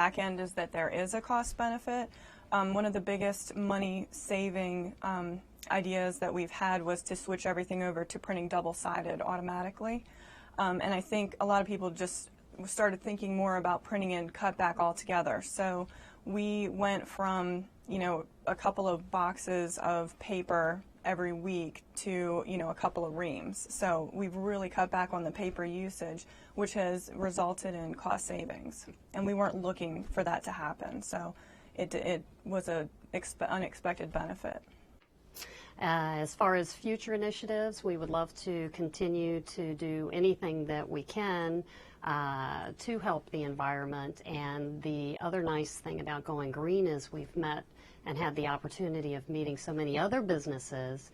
back end is that there is a cost benefit. One of the biggest money-saving ideas that we've had was to switch everything over to printing double-sided automatically. And I think a lot of people just started thinking more about printing in cutback altogether. So we went from, a couple of boxes of paper every week to, a couple of reams. So we've really cut back on the paper usage, which has resulted in cost savings. And we weren't looking for that to happen. So it was an unexpected benefit. As far as future initiatives, we would love to continue to do anything that we can to help the environment. And the other nice thing about going green is we've met and had the opportunity of meeting so many other businesses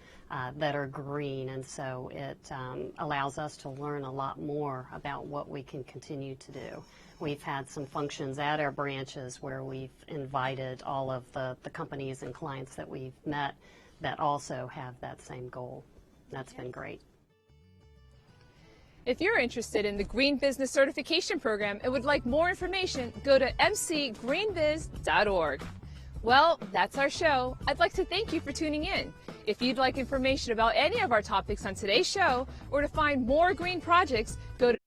that are green, and so it allows us to learn a lot more about what we can continue to do. We've had some functions at our branches where we've invited all of the companies and clients that we've met that also have that same goal. That's been great. If you're interested in the Green Business Certification Program and would like more information, go to mcgreenbiz.org. Well, that's our show. I'd like to thank you for tuning in. If you'd like information about any of our topics on today's show or to find more green projects, go to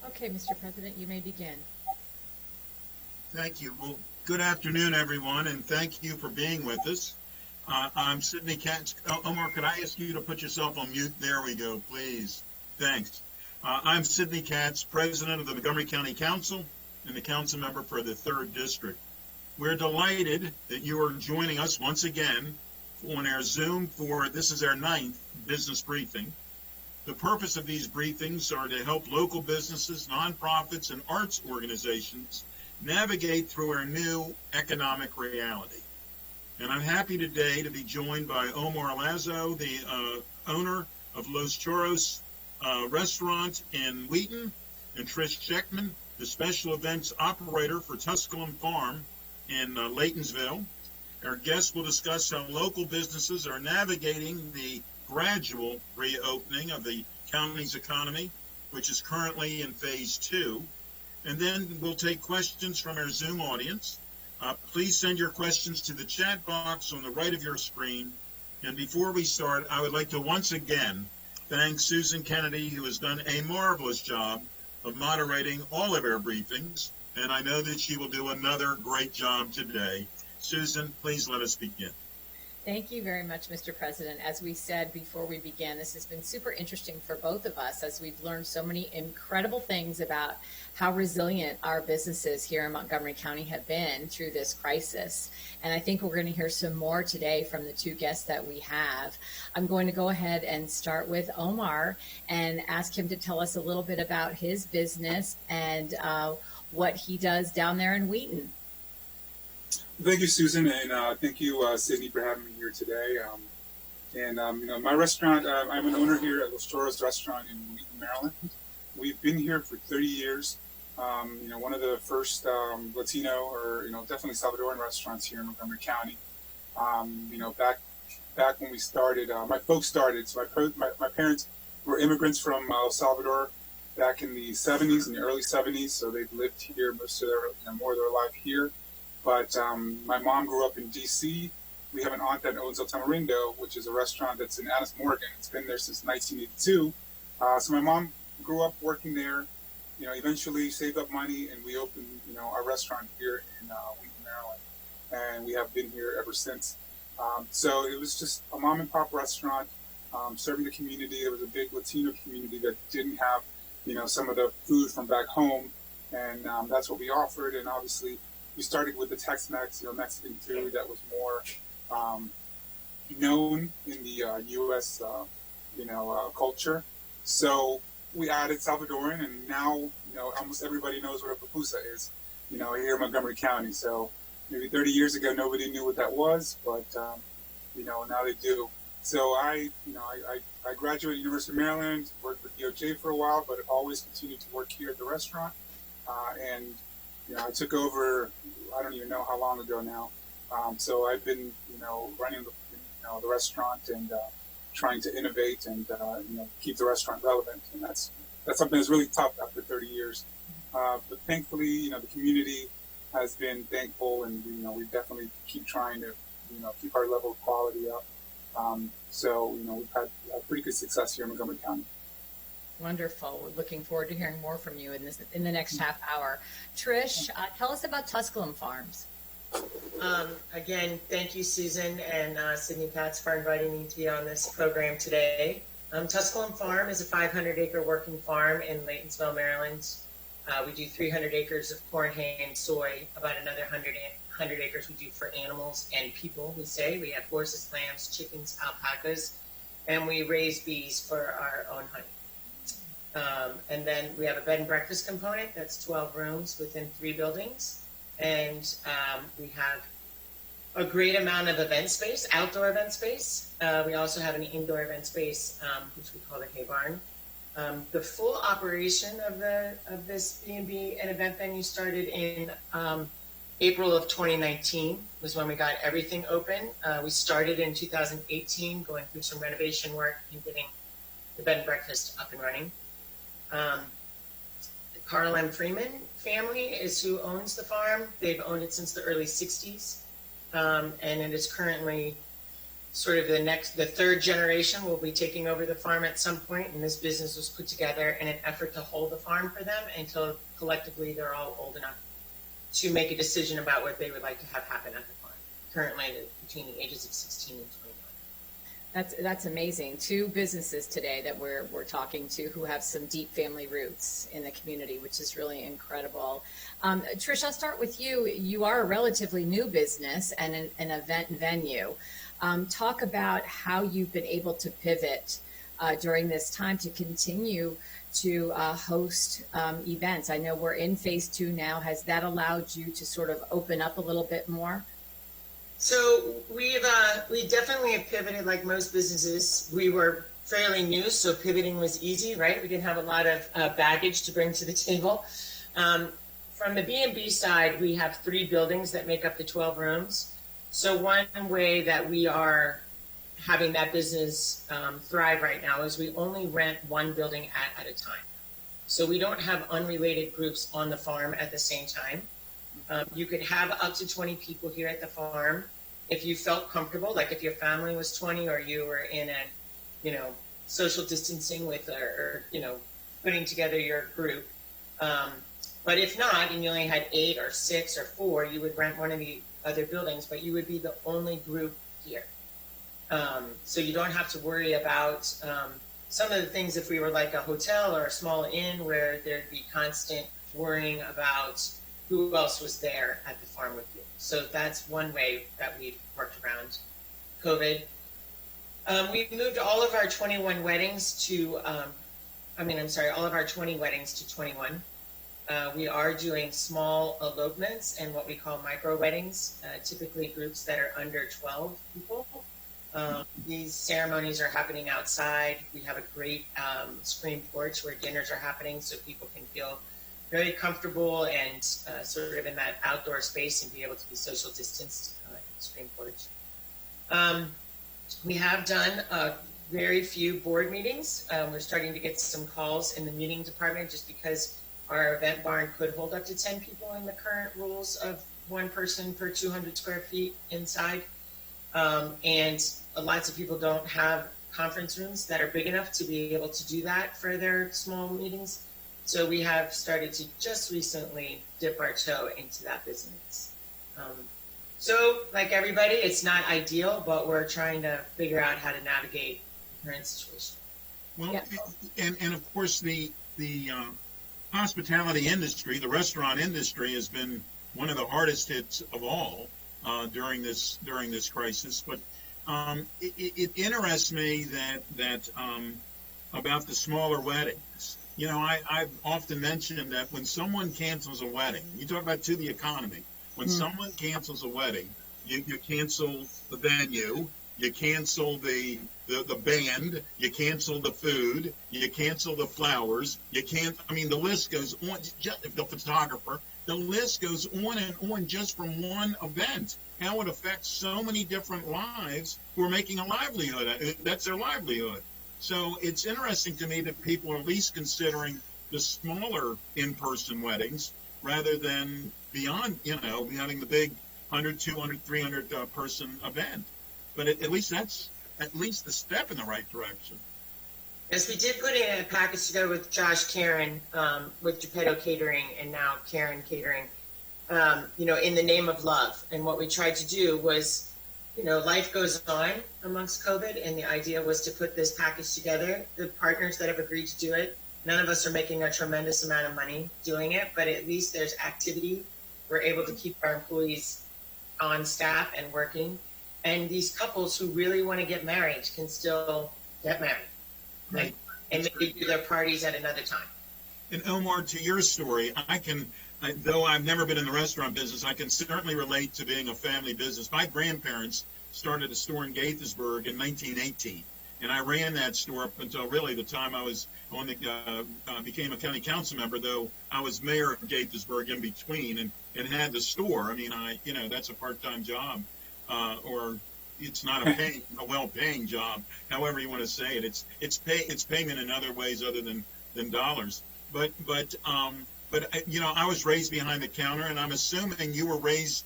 Okay, Mr. President, you may begin. Thank you. Well, good afternoon, everyone, and thank you for being with us. I'm Sidney Katz. Omar, could I ask you to put yourself on mute? There we go, please. Thanks. I'm Sidney Katz, President of the Montgomery County Council and the council member for the 3rd District. We're delighted that you are joining us once again on our Zoom this is our 9th business briefing. The purpose of these briefings are to help local businesses, nonprofits, and arts organizations navigate through our new economic reality. And I'm happy today to be joined by Omar Lazo, the owner of Los Churros restaurant in Wheaton, and Trish Checkman, the special events operator for Tusculum Farm in Laytonsville. Our guests will discuss how local businesses are navigating the gradual reopening of the county's economy, which is currently in phase 2. And then we'll take questions from our Zoom audience. Please send your questions to the chat box on the right of your screen. And before we start, I would like to once again thank Susan Kennedy, who has done a marvelous job of moderating all of our briefings. And I know that she will do another great job today. Susan, please let us begin. Thank you very much, Mr. President. As we said before we began, this has been super interesting for both of us as we've learned so many incredible things about how resilient our businesses here in Montgomery County have been through this crisis. And I think we're going to hear some more today from the 2 guests that we have. I'm going to go ahead and start with Omar and ask him to tell us a little bit about his business and what he does down there in Wheaton. Thank you, Susan, and thank you, Sidney, for having me here today. My restaurant, I'm an owner here at Los Churros Restaurant in Wheaton, Maryland. We've been here for 30 years. One of the first Latino or definitely Salvadoran restaurants here in Montgomery County. Back when we started, my folks started. So my parents were immigrants from El Salvador back in the 70s, in the early 70s. So they've lived here most of their more of their life here. But my mom grew up in D.C. We have an aunt that owns El Tamarindo, which is a restaurant that's in Annis, Morgan. It's been there since 1982. So my mom grew up working there, eventually saved up money and we opened, our restaurant here in Wheaton, Maryland, and we have been here ever since. So it was just a mom and pop restaurant serving the community. There was a big Latino community that didn't have, some of the food from back home, and that's what we offered. And obviously, we started with the Tex-Mex, Mexican food that was more known in the U.S. Culture. So we added Salvadoran, and now almost everybody knows what a pupusa is, here in Montgomery County. So maybe 30 years ago, nobody knew what that was, but now they do. So I graduated University of Maryland, worked with DOJ for a while, but always continued to work here at the restaurant. And I took over, I don't even know how long ago now. So I've been, running the restaurant and trying to innovate and keep the restaurant relevant. And that's something that's really tough after 30 years. But thankfully, the community has been thankful, and we definitely keep trying to keep our level of quality up. So we've had pretty good success here in Montgomery County. Wonderful. We're looking forward to hearing more from you in the next half hour. Trish, tell us about Tusculum Farms. Again, thank you, Susan and Sidney Katz, for inviting me to be on this program today. Tusculum Farm is a 500-acre working farm in Laytonsville, Maryland. We do 300 acres of corn, hay, and soy. About another 100 acres we do for animals and people, we say. We have horses, lambs, chickens, alpacas, and we raise bees for our own honey. And then we have a bed and breakfast component. That's 12 rooms within 3 buildings. And we have a great amount of event space, outdoor event space. We also have an indoor event space, which we call the hay barn. The full operation of this B&B and event venue started in April of 2019 was when we got everything open. We started in 2018 going through some renovation work and getting the bed and breakfast up and running. The Carl M. Freeman family is who owns the farm. They've owned it since the early 60s. And it is currently sort of the third generation will be taking over the farm at some point. And this business was put together in an effort to hold the farm for them until collectively they're all old enough to make a decision about what they would like to have happen at the farm. Currently between the ages of 16 and 21. That's amazing. 2 businesses today that we're talking to who have some deep family roots in the community, which is really incredible. Trish, I'll start with you. You are a relatively new business and an event venue. Talk about how you've been able to pivot during this time to continue to host events. I know we're in phase 2 now. Has that allowed you to sort of open up a little bit more? So we definitely have pivoted like most businesses. We were fairly new, so pivoting was easy, right? We didn't have a lot of baggage to bring to the table. From the B&B side, we have 3 buildings that make up the 12 rooms. So one way that we are having that business thrive right now is we only rent 1 building at a time. So we don't have unrelated groups on the farm at the same time. You could have up to 20 people here at the farm if you felt comfortable, like if your family was 20 or you were in a, social distancing with or putting together your group. But if not, and you only had 8 or 6 or 4, you would rent one of the other buildings, but you would be the only group here. So you don't have to worry about some of the things if we were like a hotel or a small inn where there'd be constant worrying about who else was there at the farm with you. So that's one way that we've worked around COVID. We moved all of our 21 weddings to, all of our 20 weddings to 21. We are doing small elopements and what we call micro weddings, typically groups that are under 12 people. These ceremonies are happening outside. We have a great screen porch where dinners are happening so people can feel very comfortable and sort of in that outdoor space and be able to be social distanced at the screen porch. We have done very few board meetings. We're starting to get some calls in the meeting department just because our event barn could hold up to 10 people in the current rules of 1 person per 200 square feet inside. And lots of people don't have conference rooms that are big enough to be able to do that for their small meetings. So we have started to just recently dip our toe into that business. So like everybody, it's not ideal, but we're trying to figure out how to navigate the current situation. Well, Yeah. and of course the hospitality industry, the restaurant industry, has been one of the hardest hits of all during this crisis. But it interests me that about the smaller weddings. You know, I've often mentioned that when someone cancels a wedding, you talk about to the economy. When someone cancels a wedding, you cancel the venue, you cancel the band, you cancel the food, you cancel the flowers, the list goes on, the photographer, the list goes on and on just from one event. How it affects so many different lives who are making a livelihood. That's their livelihood. So it's interesting to me that people are at least considering the smaller in-person weddings rather than beyond, having the big 100, 200, 300 person event. But at least that's at least a step in the right direction. Yes, we did put in a package together with Josh Karen, with Geppetto Catering and now Karen Catering, in the name of love. And what we tried to do was, life goes on amongst COVID, and the idea was to put this package together. The partners that have agreed to do it, none of us are making a tremendous amount of money doing it, but at least there's activity. We're able to keep our employees on staff and working. And these couples who really want to get married can still get married. Right. And maybe do their parties at another time. And Omar, to your story, though I've never been in the restaurant business, I can certainly relate to being a family business. My grandparents started a store in Gaithersburg in 1918, and I ran that store up until really the time I was became a county council member, though I was mayor of Gaithersburg in between and had the store. I mean, that's a part-time job, or it's not a well-paying job, however you want to say it. It's payment in other ways other than dollars. But I was raised behind the counter, and I'm assuming you were raised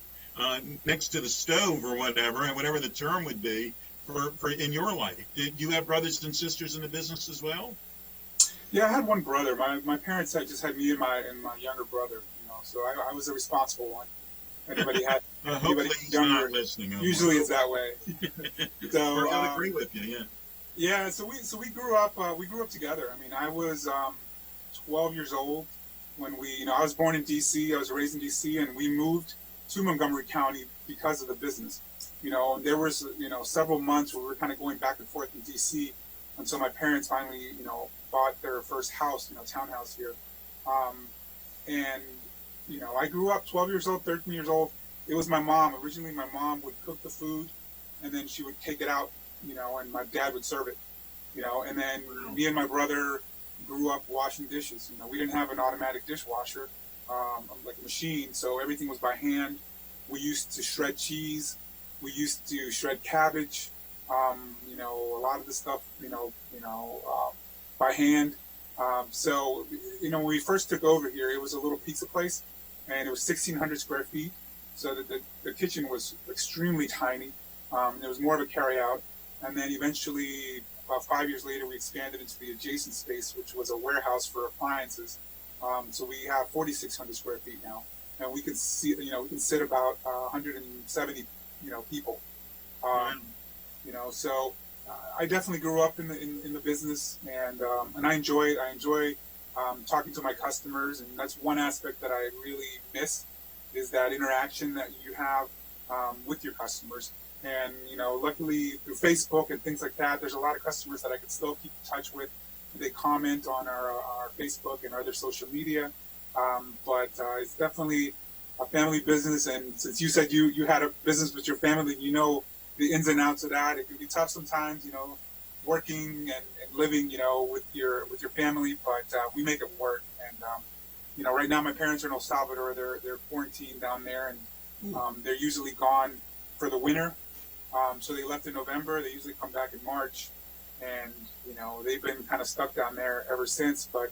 next to the stove or whatever the term would be for in your life. Did you have brothers and sisters in the business as well? Yeah, I had one brother. My parents just had me and my younger brother. So I was the responsible one. Anybody had hopefully he's not listening. Usually it's that way. So I agree with you. Yeah. Yeah. So we grew up. We grew up together. I mean, I was 12 years old when I was born in D.C. I was raised in D.C. and we moved to Montgomery County because of the business. There was several months where we were kind of going back and forth in D.C. until my parents finally bought their first house, townhouse here. And I grew up 12 years old, 13 years old. It was my mom. Originally, my mom would cook the food, and then she would take it out, and my dad would serve it, And then me and my brother grew up washing dishes. We didn't have an automatic dishwasher, like a machine, so everything was by hand. We used to shred cheese. We used to shred cabbage. A lot of the stuff, by hand. So when we first took over here, it was a little pizza place, and it was 1,600 square feet. So the kitchen was extremely tiny. It was more of a carryout. And then eventually, about 5 years later, we expanded into the adjacent space, which was a warehouse for appliances. So we have 4,600 square feet now, and we can sit about 170, people. So I definitely grew up in the business, and I enjoy it. I enjoy talking to my customers, and that's one aspect that I really miss, is that interaction that you have with your customers. And luckily through Facebook and things like that, there's a lot of customers that I can still keep in touch with. They comment on our Facebook and other social media, but it's definitely a family business. And since you said you had a business with your family, the ins and outs of that. It can be tough sometimes, working and living, with your family, but we make it work. And right now my parents are in El Salvador. They're quarantined down there, and they're usually gone for the winter. So they left in November. They usually come back in March, and they've been kind of stuck down there ever since. But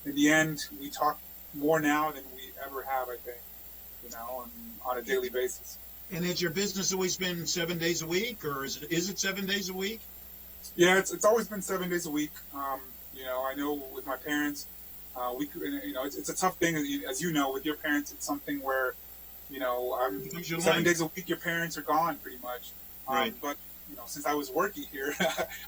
in the end, we talk more now than we ever have, I think, on a daily basis. And has your business always been 7 days a week, or is it 7 days a week? Yeah, it's always been 7 days a week. I know with my parents, It's a tough thing, as you know, with your parents. It's something where, I'm Becomes your 7 life. days a week. Your parents are gone pretty much. Right. But since I was working here,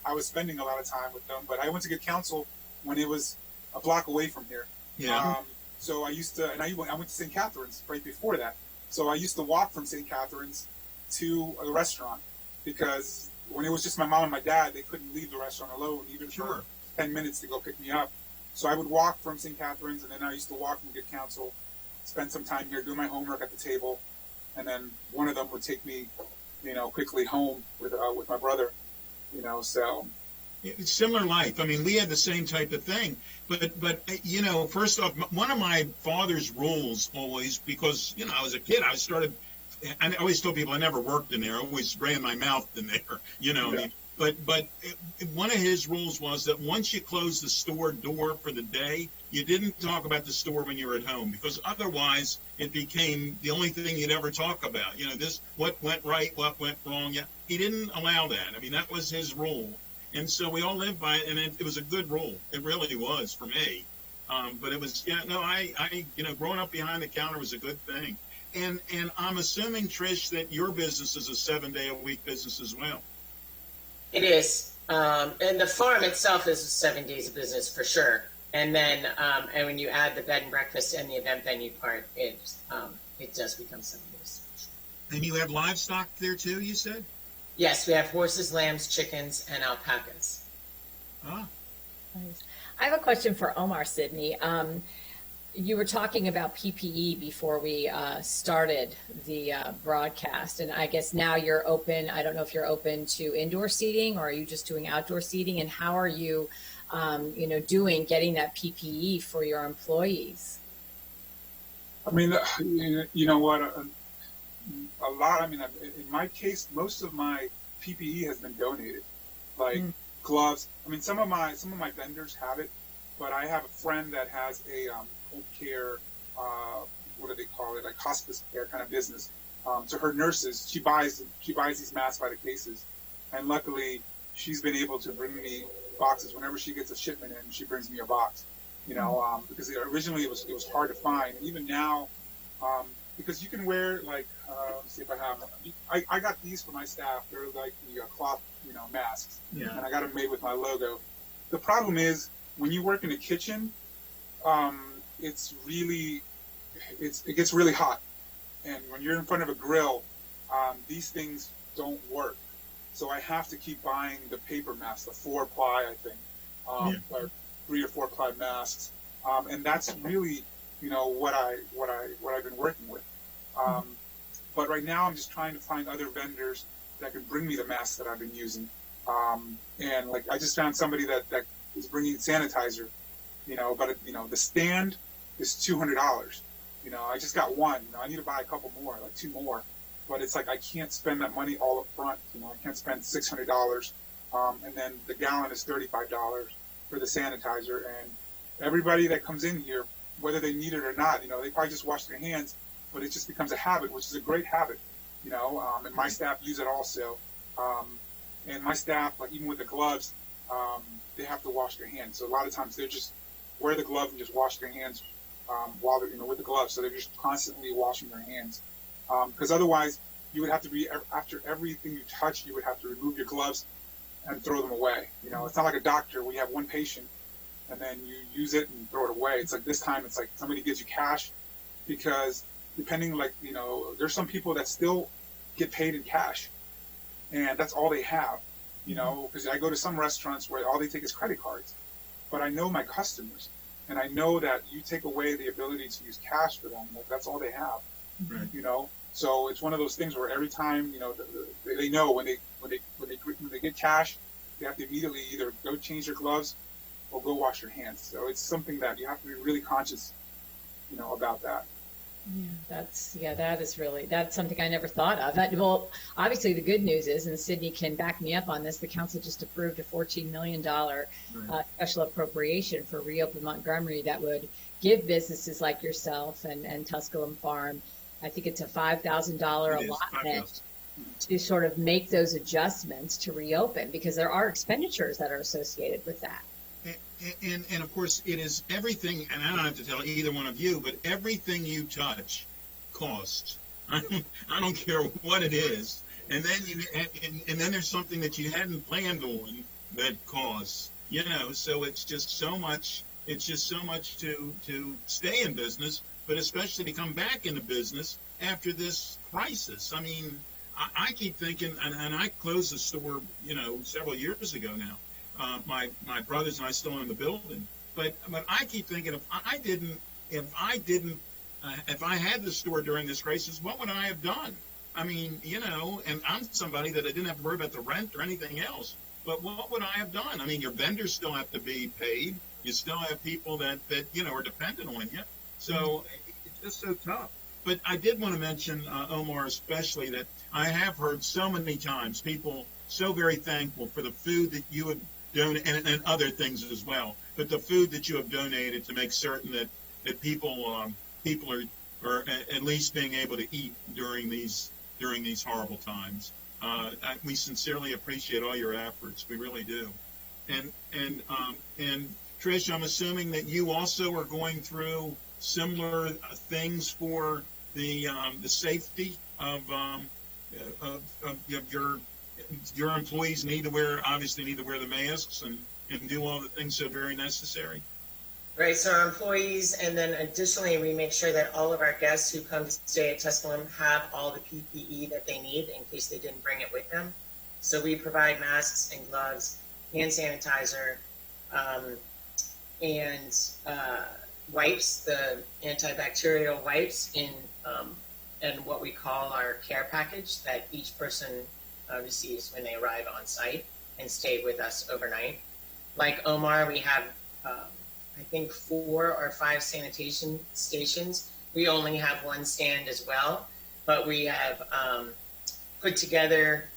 I was spending a lot of time with them. But I went to get counsel when it was a block away from here. Yeah. So I used to, and I went to St. Catharines right before that. So I used to walk from St. Catharines to a restaurant because when it was just my mom and my dad, they couldn't leave the restaurant alone even Sure. for 10 minutes to go pick me up. So I would walk from St. Catharines, and then I used to walk and get counsel, spend some time here, do my homework at the table, and then one of them would take me, quickly home with my brother, so. It's similar life. I mean, we had the same type of thing. But first off, one of my father's rules always, because, I was a kid, I always told people I never worked in there. I always ran my mouth in there, Yeah. But one of his rules was that once you closed the store door for the day, you didn't talk about the store when you were at home, because otherwise it became the only thing you'd ever talk about. What went right, what went wrong. Yeah, he didn't allow that. I mean, that was his rule. And so we all lived by it, and it was a good rule. It really was for me. But it was, growing up behind the counter was a good thing. And I'm assuming, Trish, that your business is a 7-day-a-week business as well. It is. And the farm itself is 7 days of business for sure. And then, and when you add the bed and breakfast and the event venue part, it does become 7 days. And you have livestock there too, you said? Yes, we have horses, lambs, chickens, and alpacas. Ah. Nice. I have a question for Omar, Sidney. You were talking about PPE before we started the broadcast, and I guess now you're open. I don't know if you're open to indoor seating, or are you just doing outdoor seating? And how are you, getting that PPE for your employees? I mean, you know what? A lot. I mean, in my case, most of my PPE has been donated, like gloves. I mean, some of my vendors have it, but I have a friend that has a home care, what do they call it, like hospice care kind of business. So her nurses, she buys these masks by the cases, and luckily she's been able to bring me boxes whenever she gets a shipment in. She brings me a box, because originally it was hard to find, and even now, because you can wear like, let's see if I have. I got these for my staff. They're like the cloth, masks, Yeah. and I got them made with my logo. The problem is when you work in a kitchen, it gets really hot, and when you're in front of a grill, these things don't work. So I have to keep buying the paper masks, the 4-ply, I think, or 3 or 4-ply masks, and that's really, what I've been working with. But right now I'm just trying to find other vendors that can bring me the masks that I've been using. And like I just found somebody that is bringing sanitizer, but the stand is $200. I just got one. I need to buy a couple more, like 2 more. But it's like I can't spend that money all up front. I can't spend $600, and then the gallon is $35 for the sanitizer. And everybody that comes in here, whether they need it or not, they probably just wash their hands. But it just becomes a habit, which is a great habit, and my staff use it also. And my staff, like even with the gloves, they have to wash their hands. So a lot of times they just wear the glove and just wash their hands while they're, with the gloves. So they're just constantly washing their hands. Because otherwise you would have to be, after everything you touch, you would have to remove your gloves and throw them away. It's not like a doctor where you have one patient and then you use it and throw it away. It's like this time it's like somebody gives you cash, because depending, there's some people that still get paid in cash, and that's all they have, because I go to some restaurants where all they take is credit cards, but I know my customers, and I know that you take away the ability to use cash for them, that's all they have, Right. So it's one of those things where every time, they know when they get cash, they have to immediately either go change their gloves or go wash your hands. So it's something that you have to be really conscious, about that. Yeah, that's something I never thought of. Well, obviously the good news is, and Sidney can back me up on this, the council just approved a $14 million special appropriation for Reopen Montgomery that would give businesses like yourself and Tusculum Farm, I think it's a $5,000 allotment to sort of make those adjustments to reopen, because there are expenditures that are associated with that. and of course it is everything, and I don't have to tell either one of you, but everything you touch costs. I don't care what it is. And then and then there's something that you hadn't planned on that costs. So it's just so much. It's just so much to stay in business, but especially to come back into business after this crisis. I mean, I keep thinking, and I closed the store, several years ago now. My brothers and I still own the building, but I keep thinking if I had the store during this crisis, what would I have done? I mean, and I'm somebody that I didn't have to worry about the rent or anything else. But what would I have done? I mean, your vendors still have to be paid. You still have people that are dependent on you. So it's just so tough. But I did want to mention, Omar, especially that I have heard so many times people so very thankful for the food that you have donated and other things as well. But the food that you have donated to make certain that people are at least being able to eat during these horrible times. We sincerely appreciate all your efforts. We really do. And Trish, I'm assuming that you also are going through similar things for the safety of your employees obviously need to wear the masks and do all the things so very necessary. Right, so our employees, and then additionally, we make sure that all of our guests who come to stay at Tusculum have all the PPE that they need in case they didn't bring it with them. So we provide masks and gloves, hand sanitizer, and wipes, the antibacterial wipes and what we call our care package that each person receives when they arrive on site and stay with us overnight. Like Omar, we have I think 4 or 5 sanitation stations. We only have one stand as well, but we have put together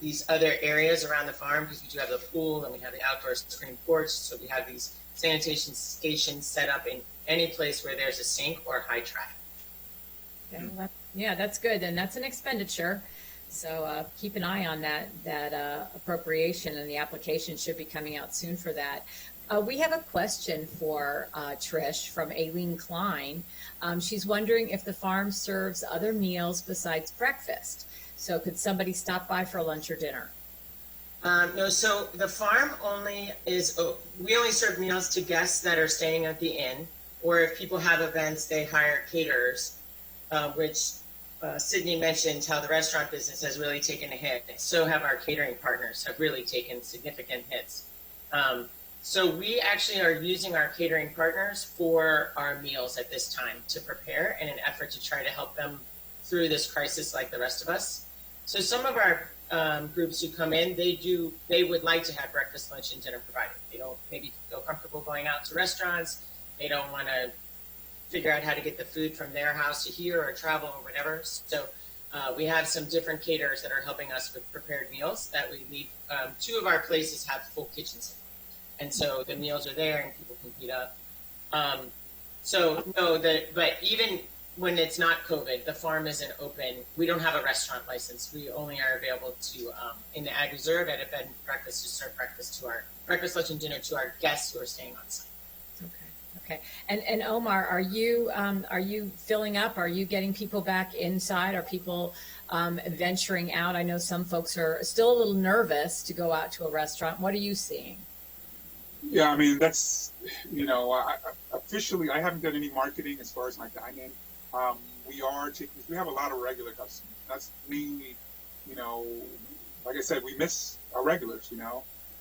these other areas around the farm because we do have the pool and we have the outdoor screen porch. So we have these sanitation stations set up in any place where there's a sink or high traffic. Yeah, that's good. And that's an expenditure. So keep an eye on that appropriation, and the application should be coming out soon for that. We have a question for Trish from Aileen Klein. She's wondering if the farm serves other meals besides breakfast. So could somebody stop by for lunch or dinner? No, so the farm we only serve meals to guests that are staying at the inn, or if people have events, they hire caterers, which Sidney mentioned how the restaurant business has really taken a hit. So have our catering partners have really taken significant hits. So we actually are using our catering partners for our meals at this time to prepare in an effort to try to help them through this crisis like the rest of us. So some of our groups who come in, they would like to have breakfast, lunch, and dinner provided. They don't maybe feel comfortable going out to restaurants. They don't want to figure out how to get the food from their house to here or travel or whatever. So we have some different caterers that are helping us with prepared meals that we leave. 2 of our places have full kitchens. And so the meals are there and people can heat up. But even when it's not COVID, the farm isn't open. We don't have a restaurant license. We only are available to, in the Ag Reserve at a bed and breakfast, to serve breakfast, lunch, and dinner to our guests who are staying on site. Okay. And Omar, are you filling up? Are you getting people back inside? Are people venturing out? I know some folks are still a little nervous to go out to a restaurant. What are you seeing? Yeah, I mean, that's, officially, I haven't done any marketing as far as my dine-in. We have a lot of regular customers. That's mainly, like I said, we miss our regulars,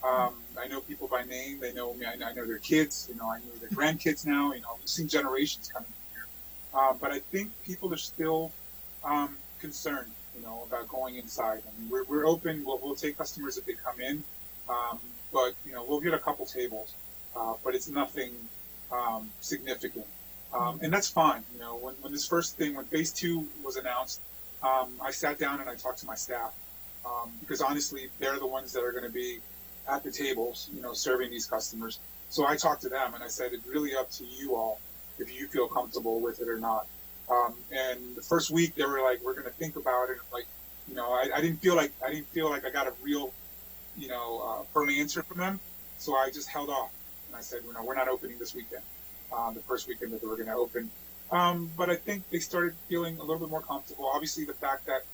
I know people by name. They know me. I know their kids. I know their grandkids now. We've seen generations coming here. But I think people are still concerned, about going inside. I mean, we're open. We'll take customers if they come in. But we'll get a couple tables, but it's nothing significant, and that's fine. When this first thing, when phase 2 was announced, I sat down and I talked to my staff because honestly, they're the ones that are going to be at the tables, serving these customers. So I talked to them and I said, it's really up to you all if you feel comfortable with it or not. And the first week they were like, we're going to think about it. Like, I didn't feel like I got a real firm answer from them. So I just held off. And I said, we're not opening this weekend, the first weekend that they were going to open. But I think they started feeling a little bit more comfortable. Obviously, the fact that,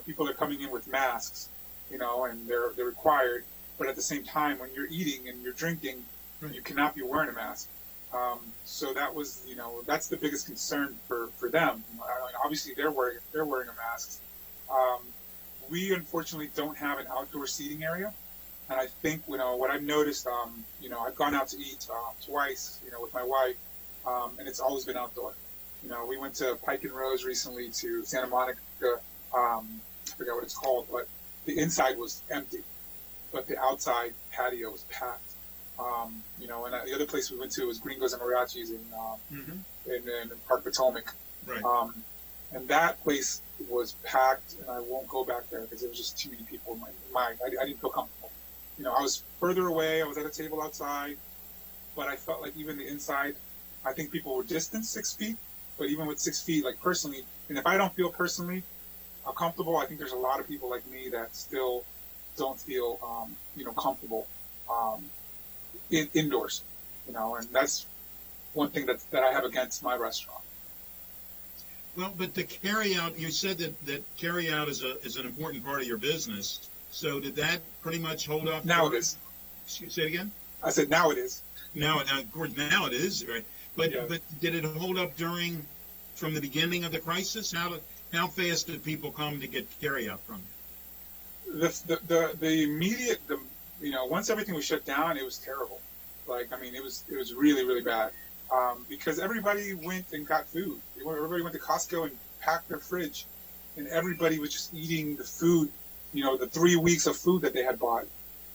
people are coming in with masks, and they're required. But at the same time, when you're eating and you're drinking, you cannot be wearing a mask. So that was, that's the biggest concern for them. Obviously, they're wearing a mask. We unfortunately don't have an outdoor seating area. And I think, what I've noticed, I've gone out to eat twice, with my wife, and it's always been outdoor. We went to Pike and Rose recently to Santa Monica. I forgot what it's called, but the inside was empty, but the outside patio was packed. And the other place we went to was Gringos and Mariachis in Park Potomac. Right. And that place was packed, and I won't go back there because there was just too many people in my I didn't feel comfortable. I was further away. I was at a table outside, but I felt like even the inside, I think people were distanced 6 feet, but even with 6 feet, like personally, and if I don't feel personally comfortable, I think there's a lot of people like me that still don't feel, comfortable indoors, and that's one thing that I have against my restaurant. Well, but the carry out, you said that carry out is an important part of your business. So did that pretty much hold up? Now it is. Say it again? I said now it is. Now, of course, now it is, right? But Yeah. but did it hold up from the beginning of the crisis? How fast did people come to get carry out from you? The immediate, once everything was shut down, it was terrible. It was really, really bad. Because everybody went and got food. Everybody went to Costco and packed their fridge, and everybody was just eating the food, the 3 weeks of food that they had bought.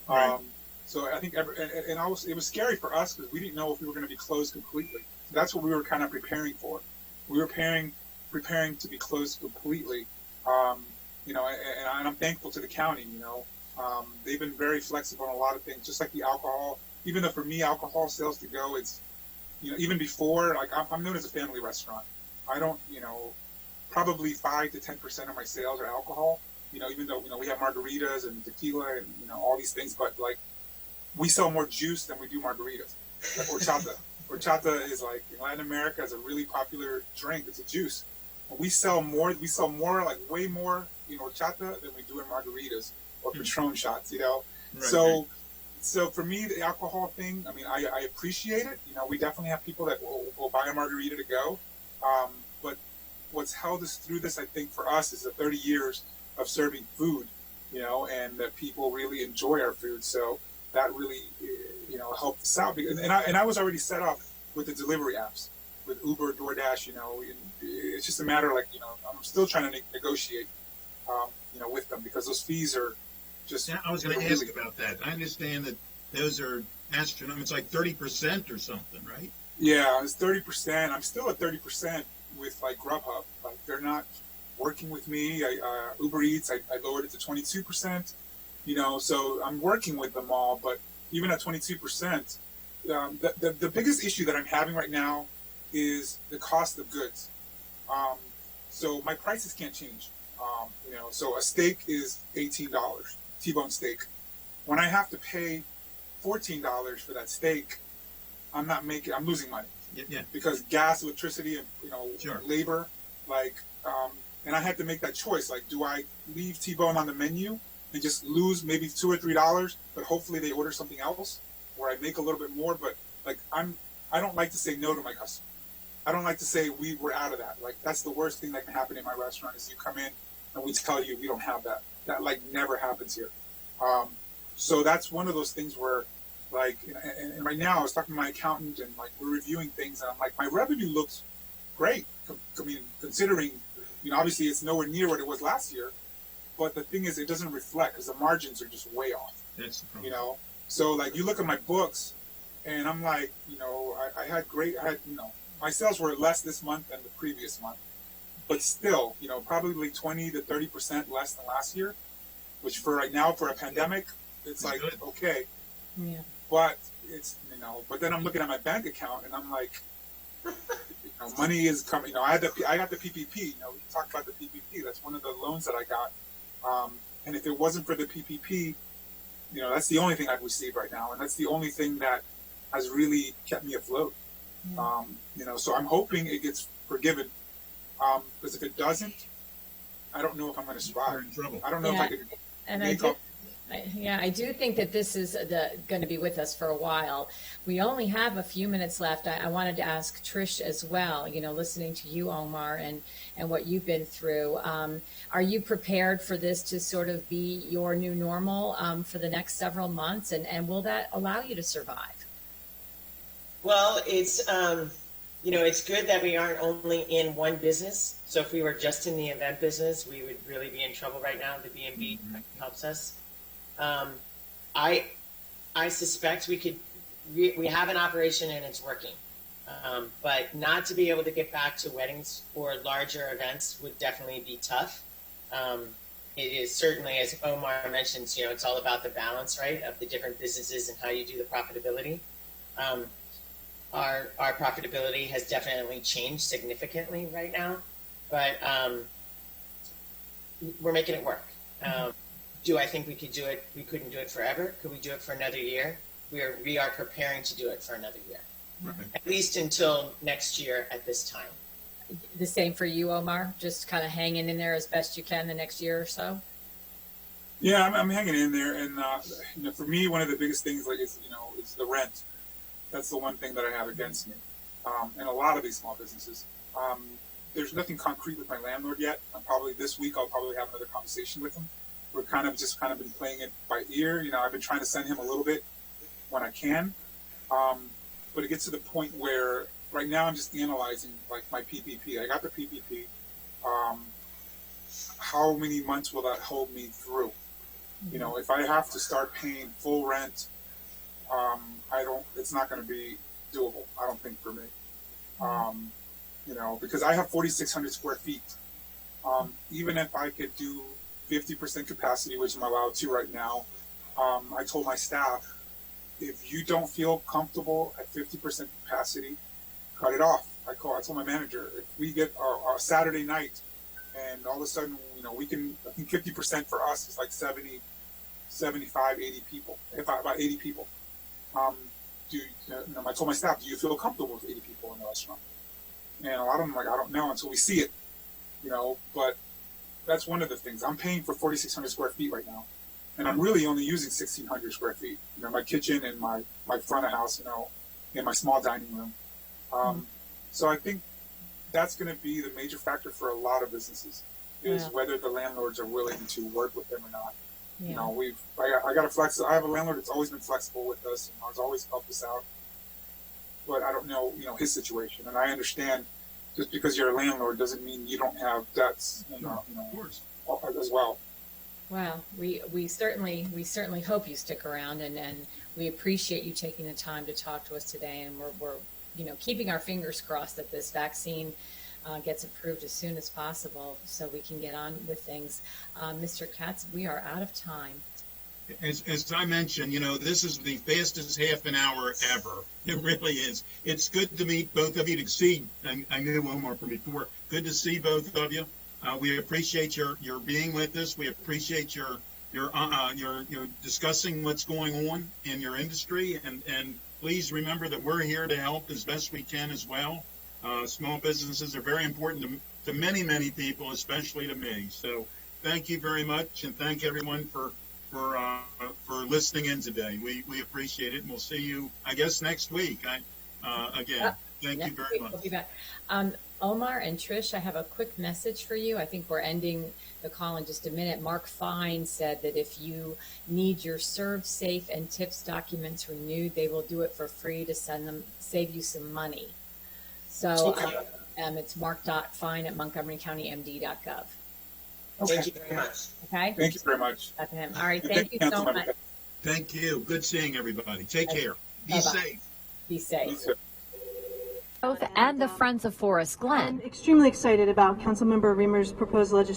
Right. So I think, it was scary for us because we didn't know if we were going to be closed completely. So that's what we were kind of preparing for. We were preparing to be closed completely. And I'm thankful to the county. They've been very flexible on a lot of things, just like the alcohol. Even though for me, alcohol sales to go, it's, even before, I'm known as a family restaurant. I don't, probably 5 to 10% of my sales are alcohol. Even though, we have margaritas and tequila and, all these things, but we sell more juice than we do margaritas. Like horchata. Horchata is in Latin America is a really popular drink. It's a juice. And we sell more, way more in horchata than we do in margaritas or Patron shots, Right. So for me, the alcohol thing, I appreciate it. We definitely have people that will buy a margarita to go. But what's held us through this, I think, for us is the 30 years of serving food, and that people really enjoy our food. So that really, helped us out. And I was already set up with the delivery apps, with Uber, DoorDash, and it's just a matter I'm still trying to negotiate, with them because those fees are just. Yeah, I was going to ask about that. I understand that those are astronomical. It's like 30% or something, right? Yeah, it's 30%. I'm still at 30% with Grubhub. They're not working with me. Uber Eats, I lowered it to 22%. So I'm working with them all, but even at 22%, the biggest issue that I'm having right now is the cost of goods. So my prices can't change. So a steak is $18, T-bone steak. When I have to pay $14 for that steak, I'm losing money. Yeah. Because gas, electricity, and Sure. labor, and I had to make that choice. Do I leave T-bone on the menu and just lose maybe $2 or $3, but hopefully they order something else where I make a little bit more? But I don't like to say no to my customer. I don't like to say we're out of that. That's the worst thing that can happen in my restaurant is you come in and we tell you we don't have that. That never happens here. So that's one of those things where and right now I was talking to my accountant and we're reviewing things and I'm my revenue looks great. Considering, obviously it's nowhere near what it was last year, but the thing is it doesn't reflect because the margins are just way off. That's the problem. So you look at my books and I'm I had my sales were less this month than the previous month, but still, probably 20 to 30% less than last year, which for right now, for a pandemic, it's Good. okay. Yeah. But it's, but then I'm looking at my bank account and I'm money is coming. I got the PPP. We talked about the PPP. That's one of the loans that I got. And if it wasn't for the PPP, that's the only thing I've received right now, and that's the only thing that has really kept me afloat. So I'm hoping it gets forgiven, because if it doesn't, I don't know if I'm going to survive. You're in trouble. I don't know if I could make up. I do think that this is going to be with us for a while. We only have a few minutes left. I wanted to ask Trish as well, listening to you, Omar, and what you've been through. Are you prepared for this to sort of be your new normal for the next several months? And will that allow you to survive? Well, it's it's good that we aren't only in one business. So if we were just in the event business, we would really be in trouble right now. The B&B helps us. I suspect we have an operation and it's working. But not to be able to get back to weddings or larger events would definitely be tough. It is certainly, as Omar mentioned, it's all about the balance, right, of the different businesses and how you do the profitability. Our profitability has definitely changed significantly right now, but we're making it work. Do I think we could do it? We couldn't do it forever. Could we do it for another year? We are preparing to do it for another year, Right. at least until next year at this time. The same for you, Omar? Just kind of hanging in there as best you can the next year or so? Yeah, I'm hanging in there, and for me, one of the biggest things is the rent. That's the one thing that I have against me, and a lot of these small businesses. There's nothing concrete with my landlord yet. This week I'll probably have another conversation with him. We're kind of been playing it by ear. I've been trying to send him a little bit when I can, but it gets to the point where right now I'm just analyzing my PPP. I got the PPP. How many months will that hold me through? If I have to start paying full rent, it's not going to be doable. I don't think for me. Because I have 4,600 square feet. Even if I could do 50% capacity, which I'm allowed to right now, I told my staff, if you don't feel comfortable at 50% capacity, cut it off. I told my manager, if we get our Saturday night and all of a sudden, I think 50% for us is like 70, 75, 80 people, about 80 people. I told my staff, do you feel comfortable with 80 people in the restaurant? And a lot of them I don't know until we see it, but that's one of the things. I'm paying for 4,600 square feet right now, and I'm really only using 1,600 square feet. My kitchen and my front of house, and my small dining room. So I think that's going to be the major factor for a lot of businesses is whether the landlords are willing to work with them or not. Yeah. I got a flex. I have a landlord that's always been flexible with us and has always helped us out. But I don't know, his situation, and I understand. Just because you're a landlord doesn't mean you don't have debts, Of course. as well. Well, we certainly hope you stick around, and we appreciate you taking the time to talk to us today. And we're keeping our fingers crossed that this vaccine gets approved as soon as possible, so we can get on with things. Mr. Katz, we are out of time. As I mentioned, this is the fastest half an hour ever. It really is. It's good to meet both of you. To see, I knew Omar from before. Good to see both of you. We appreciate your being with us. We appreciate your discussing what's going on in your industry, and please remember that we're here to help as best we can as well. Small businesses are very important to many people, especially to me. So thank you very much, and thank everyone for listening in today. We appreciate it, and we'll see you, I guess, next week. Again, thank you very much. We'll be back. Omar and Trish, I have a quick message for you. I think we're ending the call in just a minute. Mark Fine said that if you need your Serve Safe and Tips documents renewed, they will do it for free to save you some money. So it's mark.fine@montgomerycountymd.gov. Okay. Thank you very much. Okay. Thank you very much. That's him. All right. Thank you so much. Thank you. Good seeing everybody. Take care. Be Bye-bye. safe. Be safe. And the Friends of Forest Glen. I'm extremely excited about Councilmember Reamer's proposed legislation.